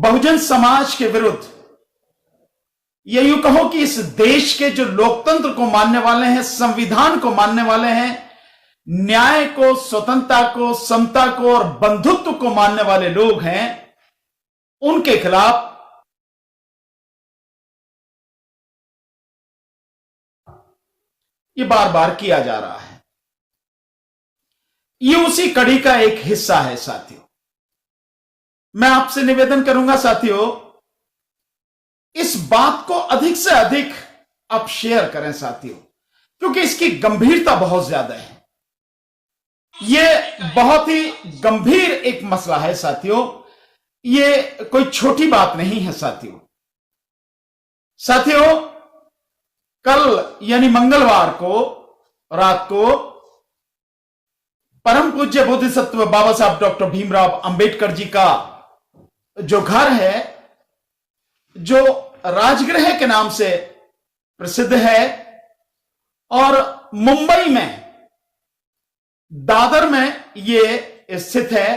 बहुजन समाज के विरुद्ध, या यूं कहो कि इस देश के जो लोकतंत्र को मानने वाले हैं, संविधान को मानने वाले हैं, न्याय को, स्वतंत्रता को, समता को और बंधुत्व को मानने वाले लोग हैं, उनके खिलाफ ये बार बार किया जा रहा है। ये उसी कड़ी का एक हिस्सा है साथियों। मैं आपसे निवेदन करूंगा साथियों, इस बात को अधिक से अधिक आप शेयर करें साथियों, क्योंकि इसकी गंभीरता बहुत ज्यादा है। यह बहुत ही गंभीर एक मसला है साथियों। यह कोई छोटी बात नहीं है साथियों। साथियों, कल यानी मंगलवार को रात को परम पूज्य बोधिसत्व बाबा साहब डॉक्टर भीमराव अंबेडकर जी का जो घर है, जो राजगृह के नाम से प्रसिद्ध है और मुंबई में दादर में यह स्थित है,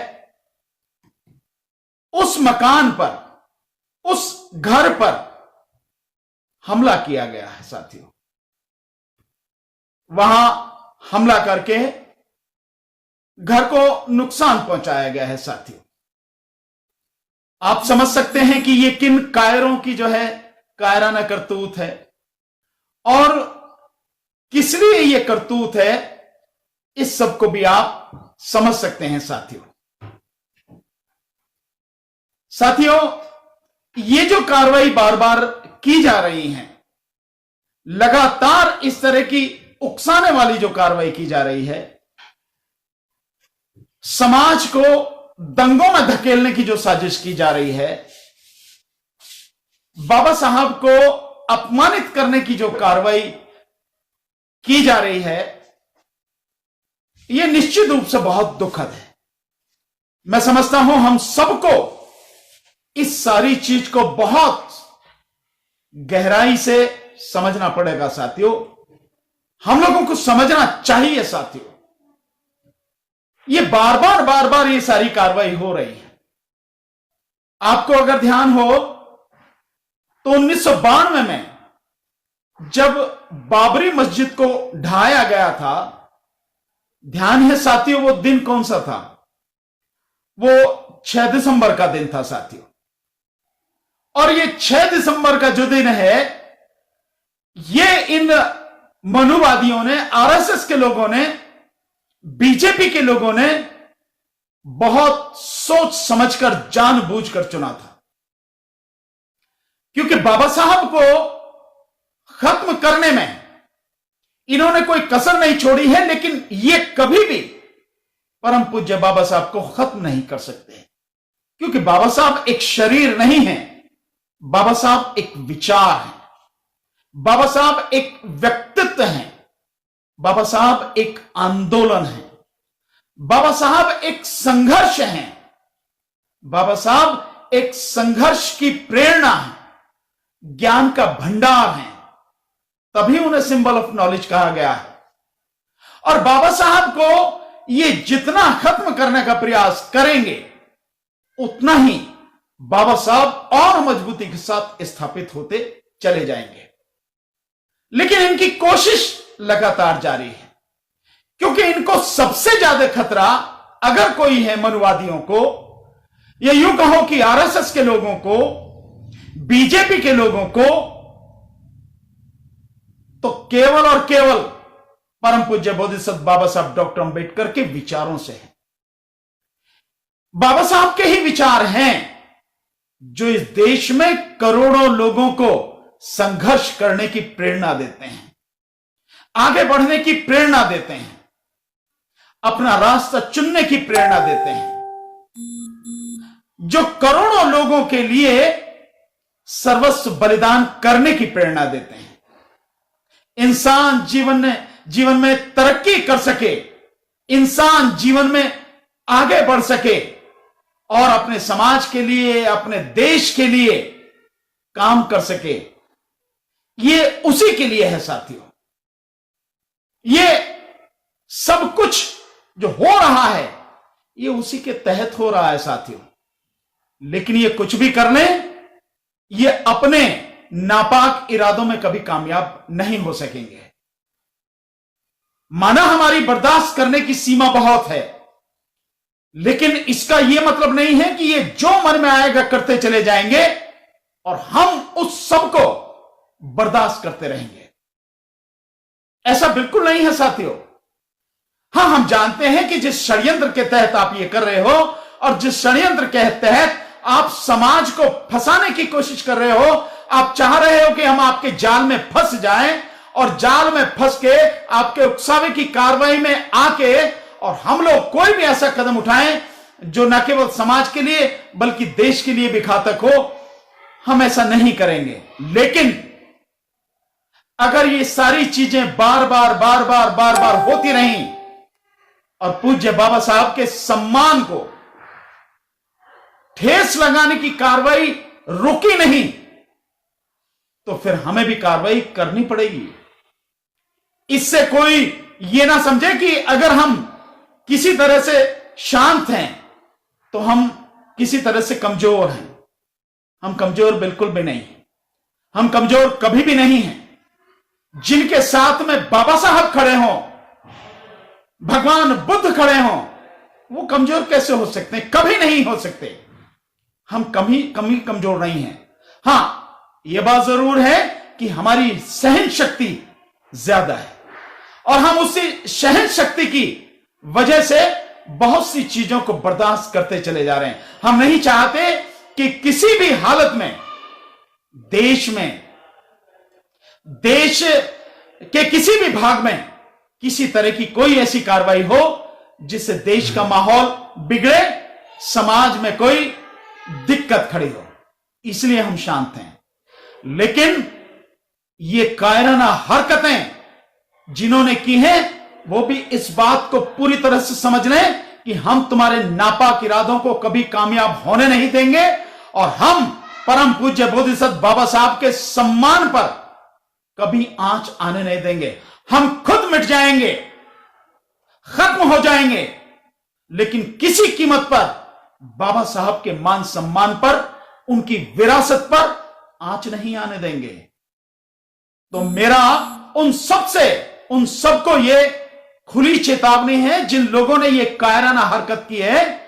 उस मकान पर, उस घर पर हमला किया गया है साथियों। वहां हमला करके घर को नुकसान पहुंचाया गया है साथियों। आप समझ सकते हैं कि यह किन कायरों की जो है कायराना करतूत है और किस लिए यह करतूत है, इस सब को भी आप समझ सकते हैं साथियों। साथियों, ये जो कार्रवाई बार बार की जा रही है, लगातार इस तरह की उकसाने वाली जो कार्रवाई की जा रही है, समाज को दंगों में धकेलने की जो साजिश की जा रही है, बाबा साहब को अपमानित करने की जो कार्रवाई की जा रही है, यह निश्चित रूप से बहुत दुखद है। मैं समझता हूं हम सबको इस सारी चीज को बहुत गहराई से समझना पड़ेगा साथियों। हम लोगों को समझना चाहिए साथियों, ये बार बार ये सारी कार्रवाई हो रही है। आपको अगर ध्यान हो तो 1992 में जब बाबरी मस्जिद को ढाया गया था, ध्यान है साथियों, वो दिन कौन सा था? वो 6 दिसंबर का दिन था साथियों। और ये 6 दिसंबर का जो दिन है, ये इन मनुवादियों ने, आरएसएस के लोगों ने, बीजेपी के लोगों ने बहुत सोच समझकर, जानबूझकर चुना था, क्योंकि बाबा साहब को खत्म करने में इन्होंने कोई कसर नहीं छोड़ी है, लेकिन ये कभी भी परम पूज्य बाबा साहब को खत्म नहीं कर सकते, क्योंकि बाबा साहब एक शरीर नहीं है, बाबा साहब एक विचार है, बाबा साहब एक व्यक्तित्व है, बाबा साहब एक आंदोलन है, बाबा साहब एक संघर्ष है, बाबा साहब एक संघर्ष की प्रेरणा है, ज्ञान का भंडार है, तभी उन्हें सिंबल ऑफ नॉलेज कहा गया है। और बाबा साहब को ये जितना खत्म करने का प्रयास करेंगे, उतना ही बाबा साहब और मजबूती के साथ स्थापित होते चले जाएंगे। लेकिन इनकी कोशिश लगातार जारी है, क्योंकि इनको सबसे ज्यादा खतरा अगर कोई है मनुवादियों को, या यूं कहो कि आरएसएस के लोगों को, बीजेपी के लोगों को, तो केवल और केवल परम पूज्य बोधिसत्व बाबा साहब डॉक्टर अंबेडकर के विचारों से है। बाबा साहब के ही विचार हैं जो इस देश में करोड़ों लोगों को संघर्ष करने की प्रेरणा देते हैं, आगे बढ़ने की प्रेरणा देते हैं, अपना रास्ता चुनने की प्रेरणा देते हैं, जो करोड़ों लोगों के लिए सर्वस्व बलिदान करने की प्रेरणा देते हैं। इंसान जीवन में तरक्की कर सके, इंसान जीवन में आगे बढ़ सके और अपने समाज के लिए, अपने देश के लिए काम कर सके, ये उसी के लिए है साथियों। ये सब कुछ जो हो रहा है, ये उसी के तहत हो रहा है साथियों। लेकिन ये कुछ भी कर लें, ये अपने नापाक इरादों में कभी कामयाब नहीं हो सकेंगे। माना हमारी बर्दाश्त करने की सीमा बहुत है, लेकिन इसका यह मतलब नहीं है कि ये जो मन में आएगा करते चले जाएंगे और हम उस सब को बर्दाश्त करते रहेंगे। ऐसा बिल्कुल नहीं है साथियों। हां, हम जानते हैं कि जिस षड्यंत्र के तहत आप ये कर रहे हो और जिस षड्यंत्र के तहत आप समाज को फंसाने की कोशिश कर रहे हो, आप चाह रहे हो कि हम आपके जाल में फंस जाएं और जाल में फंस के आपके उकसावे की कार्रवाई में आके और हम लोग कोई भी ऐसा कदम उठाएं जो न केवल समाज के लिए बल्कि देश के लिए भी घातक हो। हम ऐसा नहीं करेंगे। लेकिन अगर ये सारी चीजें बार बार होती रहीं और पूज्य बाबा साहब के सम्मान को ठेस लगाने की कार्रवाई रुकी नहीं, तो फिर हमें भी कार्रवाई करनी पड़ेगी। इससे कोई ये ना समझे कि अगर हम किसी तरह से शांत हैं तो हम किसी तरह से कमजोर हैं। हम कमजोर बिल्कुल भी नहीं। हम कमजोर कभी भी नहीं हैं। जिनके साथ में बाबा साहब खड़े हों, भगवान बुद्ध खड़े हों, वो कमजोर कैसे हो सकते हैं? कभी नहीं हो सकते। हम कभी कमजोर नहीं हैं। हां, यह बात जरूर है कि हमारी सहन शक्ति ज्यादा है और हम उसी सहन शक्ति की वजह से बहुत सी चीजों को बर्दाश्त करते चले जा रहे हैं। हम नहीं चाहते कि किसी भी हालत में देश के किसी भी भाग में किसी तरह की कोई ऐसी कार्रवाई हो जिससे देश का माहौल बिगड़े, समाज में कोई दिक्कत खड़ी हो। इसलिए हम शांत हैं। लेकिन ये कायराना हरकतें जिन्होंने की हैं, वो भी इस बात को पूरी तरह से समझ लें कि हम तुम्हारे नापाक इरादों को कभी कामयाब होने नहीं देंगे और हम परम पूज्य बोधिसत्व बाबा साहब के सम्मान पर कभी आंच आने नहीं देंगे। हम खुद मिट जाएंगे, खत्म हो जाएंगे, लेकिन किसी कीमत पर बाबा साहब के मान सम्मान पर, उनकी विरासत पर आंच नहीं आने देंगे। तो मेरा उन सबको ये खुली चेतावनी है जिन लोगों ने ये कायराना हरकत की है।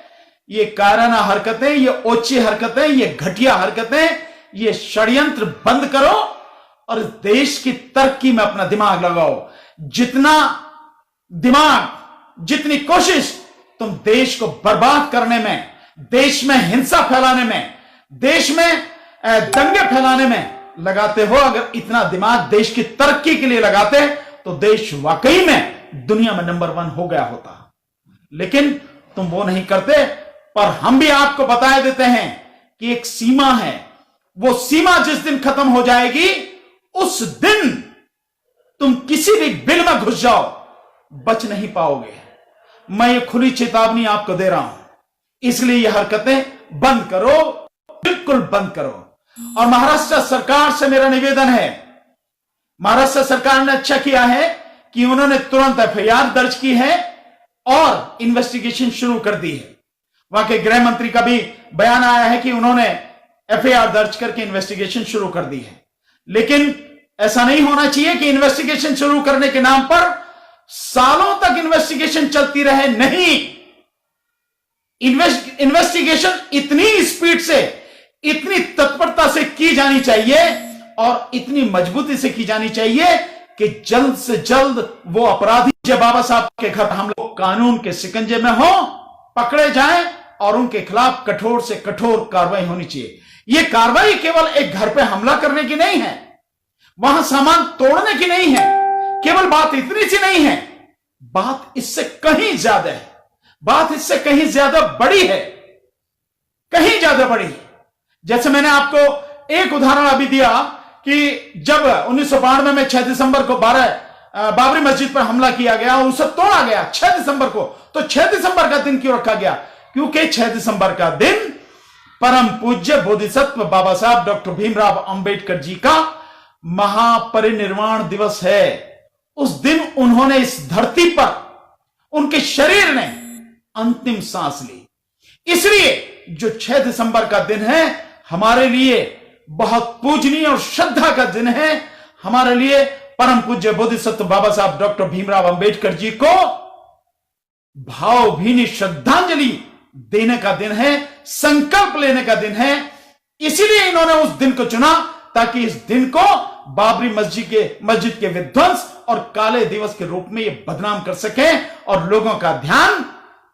ये कायराना हरकतें, ये ओछी हरकतें, ये घटिया हरकतें, ये षड्यंत्र बंद करो और देश की तरक्की में अपना दिमाग लगाओ। जितना दिमाग, जितनी कोशिश तुम देश को बर्बाद करने में, देश में हिंसा फैलाने में, देश में दंगे फैलाने में लगाते हो, अगर इतना दिमाग देश की तरक्की के लिए लगाते तो देश वाकई में दुनिया में नंबर 1 हो गया होता। लेकिन तुम वो नहीं करते। पर हम भी आपको बता देते हैं कि एक सीमा है। वो सीमा जिस दिन खत्म हो जाएगी, उस दिन तुम किसी भी बिल में घुस जाओ, बच नहीं पाओगे। मैं ये खुली चेतावनी आपको दे रहा हूं। इसलिए ये हरकतें बंद करो, बिल्कुल बंद करो। और महाराष्ट्र सरकार से मेरा निवेदन है, महाराष्ट्र सरकार ने अच्छा किया है कि उन्होंने तुरंत एफआईआर दर्ज की है और इन्वेस्टिगेशन शुरू कर दी है। वहां के गृह मंत्री का भी बयान आया है कि उन्होंने एफआईआर दर्ज करके इन्वेस्टिगेशन शुरू कर दी है। लेकिन ऐसा नहीं होना चाहिए कि इन्वेस्टिगेशन शुरू करने के नाम पर सालों तक इन्वेस्टिगेशन चलती रहे। नहीं, इन्वेस्टिगेशन इतनी स्पीड से, इतनी तत्परता से की जानी चाहिए और इतनी मजबूती से की जानी चाहिए कि जल्द से जल्द वो अपराधी जब बाबा साहब के घर हम लोग कानून के शिकंजे में हो, पकड़े जाएं और उनके खिलाफ कठोर से कठोर कार्रवाई होनी चाहिए। यह कार्रवाई केवल एक घर पे हमला करने की नहीं है, वहां सामान तोड़ने की नहीं है, केवल बात इतनी सी नहीं है, बात इससे कहीं ज्यादा है, बात इससे कहीं ज्यादा बड़ी है, कहीं ज्यादा बड़ी है। जैसे मैंने आपको एक उदाहरण अभी दिया कि जब 1992 में 6 दिसंबर को बाबरी मस्जिद पर हमला किया गया, उसे तोड़ा गया 6 दिसंबर को। तो 6 दिसंबर का दिन क्यों रखा गया? क्योंकि 6 दिसंबर का दिन परम पूज्य बोधिसत्व बाबा साहब डॉक्टर भीमराव अंबेडकर जी का महापरिनिर्वाण दिवस है। उस दिन उन्होंने इस धरती पर, उनके शरीर ने अंतिम सांस ली। इसलिए जो 6 दिसंबर का दिन है हमारे लिए बहुत पूजनीय और श्रद्धा का दिन है। हमारे लिए परम पूज्य बोधिसत्व बाबा साहब डॉक्टर भीमराव अंबेडकर जी को भावभीनी श्रद्धांजलि देने का दिन है, संकल्प लेने का दिन है। इसीलिए इन्होंने उस दिन को चुना ताकि इस दिन को बाबरी मस्जिद के विध्वंस और काले दिवस के रूप में ये बदनाम कर सके और लोगों का ध्यान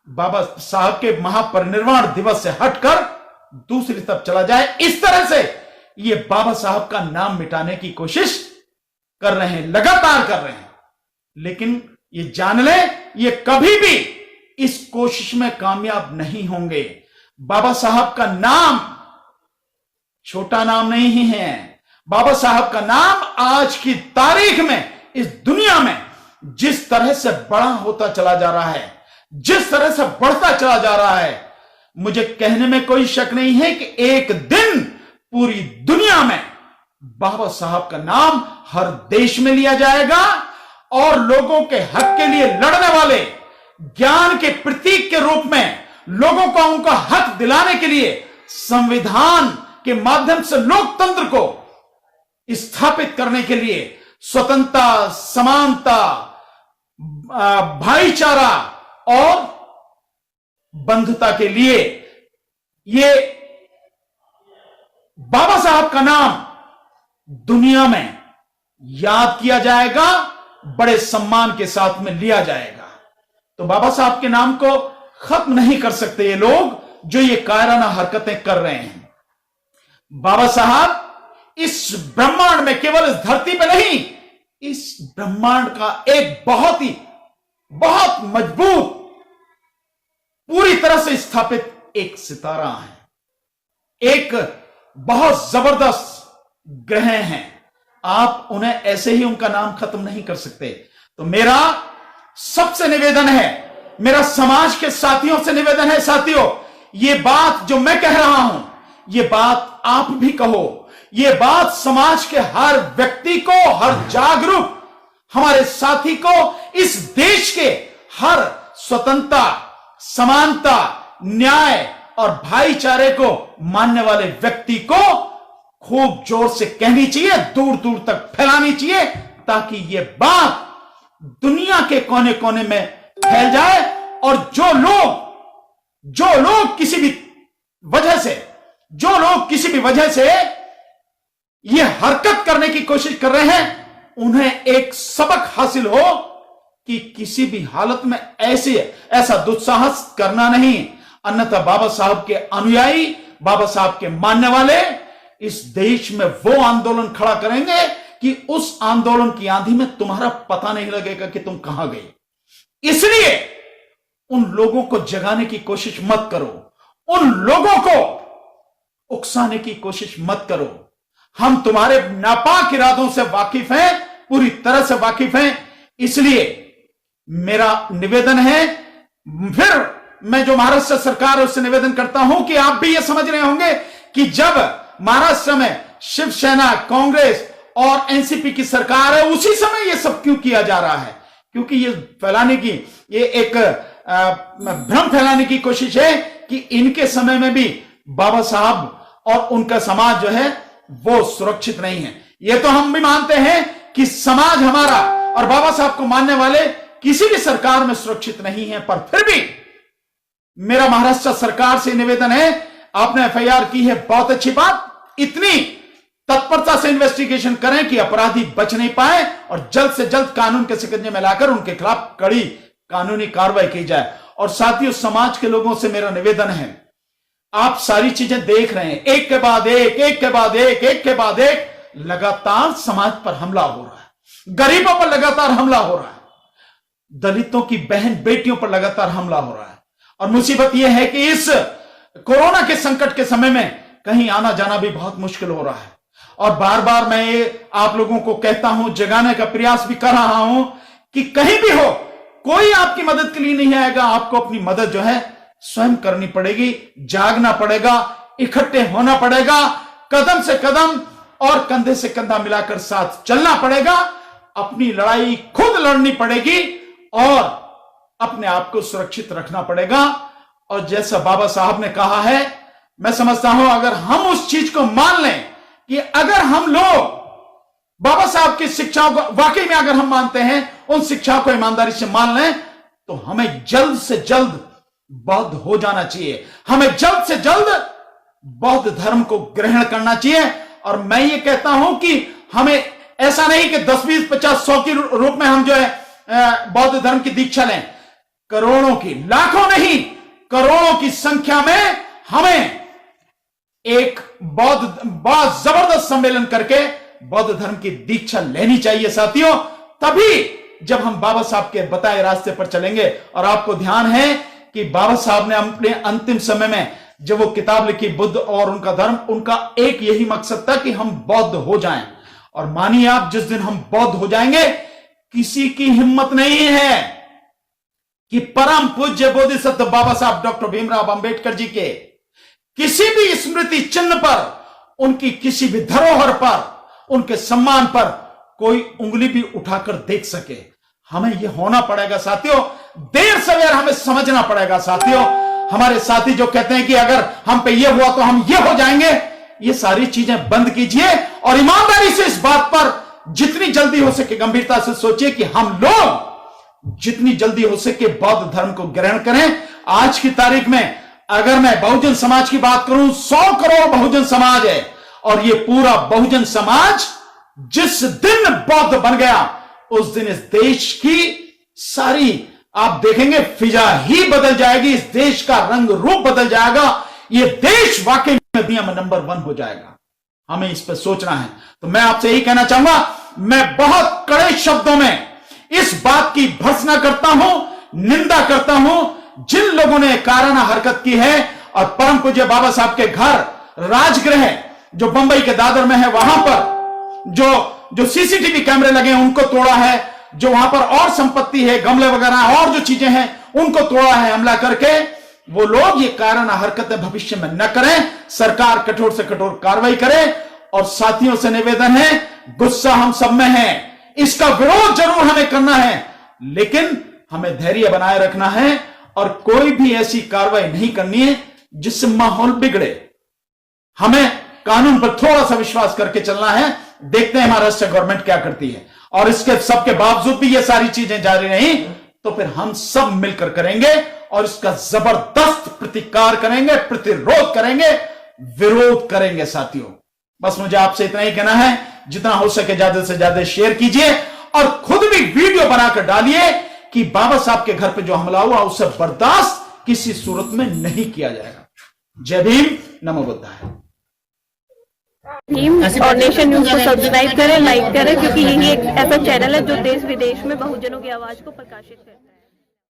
बाबा साहब के महापरिनिर्वाण दिवस से हटकर दूसरी तरफ चला जाए। इस तरह से ये बाबा साहब का नाम मिटाने की कोशिश कर रहे हैं, लगातार कर रहे हैं। लेकिन ये जान ले, ये कभी भी इस कोशिश में कामयाब नहीं होंगे। बाबा साहब का नाम छोटा नाम नहीं है। बाबा साहब का नाम आज की तारीख में इस दुनिया में जिस तरह से बड़ा होता चला जा रहा है, जिस तरह से बढ़ता चला जा रहा है, मुझे कहने में कोई शक नहीं है कि एक दिन पूरी दुनिया में बाबा साहब का नाम हर देश में लिया जाएगा और लोगों के हक के लिए लड़ने वाले, ज्ञान के प्रतीक के रूप में लोगों को उनका हक दिलाने के लिए संविधान के माध्यम से लोकतंत्र को स्थापित करने के लिए स्वतंत्रता, समानता, भाईचारा और बंधुता के लिए ये बाबा साहब का नाम दुनिया में याद किया जाएगा, बड़े सम्मान के साथ में लिया जाएगा। तो बाबा साहब के नाम को खत्म नहीं कर सकते ये लोग जो ये कायराना हरकतें कर रहे हैं। बाबा साहब इस ब्रह्मांड में, केवल इस धरती पे नहीं, इस ब्रह्मांड का एक बहुत मजबूत, पूरी तरह से स्थापित एक सितारा है, एक बहुत जबरदस्त ग्रह हैं। आप उन्हें ऐसे ही उनका नाम खत्म नहीं कर सकते। तो मेरा सबसे निवेदन है, मेरा समाज के साथियों से निवेदन है, साथियों, ये बात जो मैं कह रहा हूं, ये बात आप भी कहो। ये बात समाज के हर व्यक्ति को, हर जागरूक हमारे साथी को, इस देश के हर स्वतंत्रता, समानता, न्याय और भाईचारे को मानने वाले व्यक्ति को खूब जोर से कहनी चाहिए, दूर दूर तक फैलानी चाहिए, ताकि ये बात दुनिया के कोने कोने में फैल जाए। और जो लोग किसी भी वजह से ये हरकत करने की कोशिश कर रहे हैं, उन्हें एक सबक हासिल हो कि किसी भी हालत में ऐसा दुस्साहस करना नहीं। अन्यथा बाबा साहब के अनुयायी, बाबा साहब के मानने वाले इस देश में वो आंदोलन खड़ा करेंगे कि उस आंदोलन की आंधी में तुम्हारा पता नहीं लगेगा कि तुम कहां गए। इसलिए उन लोगों को जगाने की कोशिश मत करो, उन लोगों को उकसाने की कोशिश मत करो। हम तुम्हारे नापाक इरादों से वाकिफ हैं, पूरी तरह से वाकिफ हैं। इसलिए मेरा निवेदन है, फिर मैं जो महाराष्ट्र सरकार उससे निवेदन करता हूं कि आप भी ये समझ रहे होंगे कि जब महाराष्ट्र में शिवसेना, कांग्रेस और एनसीपी की सरकार है, उसी समय ये सब क्यों किया जा रहा है? क्योंकि ये एक भ्रम फैलाने की कोशिश है कि इनके समय में भी बाबा साहब और उनका समाज जो है वो सुरक्षित नहीं है। ये तो हम भी मानते हैं कि समाज हमारा और बाबा साहब को मानने वाले किसी भी सरकार में सुरक्षित नहीं है। पर फिर भी मेरा महाराष्ट्र सरकार से निवेदन है, आपने एफआईआर की है, बहुत अच्छी बात, इतनी तत्परता से इन्वेस्टिगेशन करें कि अपराधी बच नहीं पाए और जल्द से जल्द कानून के शिकंजे में लाकर उनके खिलाफ कड़ी कानूनी कार्रवाई की जाए। और साथियों, समाज के लोगों से मेरा निवेदन है, आप सारी चीजें देख रहे हैं, एक के बाद एक लगातार समाज पर हमला हो रहा है, गरीबों पर लगातार हमला हो रहा है, दलितों की बहन बेटियों पर लगातार हमला हो रहा है। और मुसीबत यह है कि इस कोरोना के संकट के समय में कहीं आना जाना भी बहुत मुश्किल हो रहा है। और बार बार मैं आप लोगों को कहता हूं, जगाने का प्रयास भी कर रहा हूं कि कहीं भी हो, कोई आपकी मदद के लिए नहीं आएगा। आपको अपनी मदद जो है स्वयं करनी पड़ेगी, जागना पड़ेगा, इकट्ठे होना पड़ेगा, कदम से कदम और कंधे से कंधा मिलाकर साथ चलना पड़ेगा। अपनी लड़ाई खुद लड़नी पड़ेगी और अपने आप को सुरक्षित रखना पड़ेगा। और जैसा बाबा साहब ने कहा है, मैं समझता हूं अगर हम उस चीज को मान लें कि अगर हम लोग बाबा साहब की शिक्षाओं को वाकई में अगर हम मानते हैं, उन शिक्षाओं को ईमानदारी से मान लें, तो हमें जल्द से जल्द बौद्ध हो जाना चाहिए। हमें जल्द से जल्द बौद्ध धर्म को ग्रहण करना चाहिए। और मैं ये कहता हूं कि हमें ऐसा नहीं कि 10, 20, 50, 100 के रूप में हम जो है बौद्ध धर्म की दीक्षा लें। करोड़ों की, लाखों नहीं, करोड़ों की संख्या में हमें एक बहुत जबरदस्त सम्मेलन करके बौद्ध धर्म की दीक्षा लेनी चाहिए साथियों। तभी जब हम बाबा साहब के बताए रास्ते पर चलेंगे। और आपको ध्यान है कि बाबा साहब ने अपने अंतिम समय में जब वो किताब लिखी बुद्ध और उनका धर्म, उनका एक यही मकसद था कि हम बौद्ध हो जाएं। और मानिए आप, जिस दिन हम बौद्ध हो जाएंगे, किसी की हिम्मत नहीं है कि परम पूज्य बोधिसत्व बाबा साहब डॉक्टर भीमराव अंबेडकर जी के किसी भी स्मृति चिन्ह पर, उनकी किसी भी धरोहर पर, उनके सम्मान पर कोई उंगली भी उठाकर देख सके। हमें यह होना पड़ेगा साथियों, देर सवेर हमें समझना पड़ेगा साथियों। हमारे साथी जो कहते हैं कि अगर हम पे यह हुआ तो हम ये हो जाएंगे, ये सारी चीजें बंद कीजिए और ईमानदारी से इस बात पर जितनी जल्दी हो सके गंभीरता से सोचिए कि हम लोग जितनी जल्दी हो सके बौद्ध धर्म को ग्रहण करें। आज की तारीख में अगर मैं बहुजन समाज की बात करूं, 100 करोड़ बहुजन समाज है। और ये पूरा बहुजन समाज जिस दिन बौद्ध बन गया, उस दिन इस देश की सारी, आप देखेंगे, फिजा ही बदल जाएगी। इस देश का रंग रूप बदल जाएगा। ये देश वाकई में दुनिया में नंबर 1 हो जाएगा। हमें इस पर सोचना है। तो मैं आपसे यही कहना चाहूंगा, मैं बहुत कड़े शब्दों में इस बात की भर्त्सना करता हूं, निंदा करता हूं, जिन लोगों ने काराना हरकत की है और परम पूज्य बाबा साहब के घर राजगृह जो बंबई के दादर में है, वहां पर जो सीसीटीवी कैमरे लगे हैं उनको तोड़ा है, जो वहां पर और संपत्ति है, गमले वगैरह और जो चीजें हैं उनको तोड़ा है हमला करके। वो लोग ये काराना हरकतें भविष्य में न करें। सरकार कठोर से कठोर कार्रवाई करे। और साथियों से निवेदन है, गुस्सा हम सब में है, इसका विरोध जरूर हमें करना है, लेकिन हमें धैर्य बनाए रखना है और कोई भी ऐसी कार्रवाई नहीं करनी है जिससे माहौल बिगड़े। हमें कानून पर थोड़ा सा विश्वास करके चलना है। देखते हैं महाराष्ट्र गवर्नमेंट क्या करती है। और इसके सबके बावजूद भी ये सारी चीजें जारी रही तो फिर हम सब मिलकर करेंगे और इसका जबरदस्त प्रतिकार करेंगे, प्रतिरोध करेंगे, विरोध करेंगे साथियों। बस मुझे आपसे इतना ही कहना है, जितना हो सके ज्यादा से ज्यादा शेयर कीजिए और खुद भी वीडियो बनाकर डालिए कि बाबा साहब के घर पे जो हमला हुआ उसे बर्दाश्त किसी सूरत में नहीं किया जाएगा। जय भीम, नमो बुद्धाय। भीम और नेशन न्यूज को सब्सक्राइब करें, लाइक करें, क्योंकि यही एक ऐसा चैनल है जो देश विदेश में बहुजनों की आवाज को प्रकाशित करता है।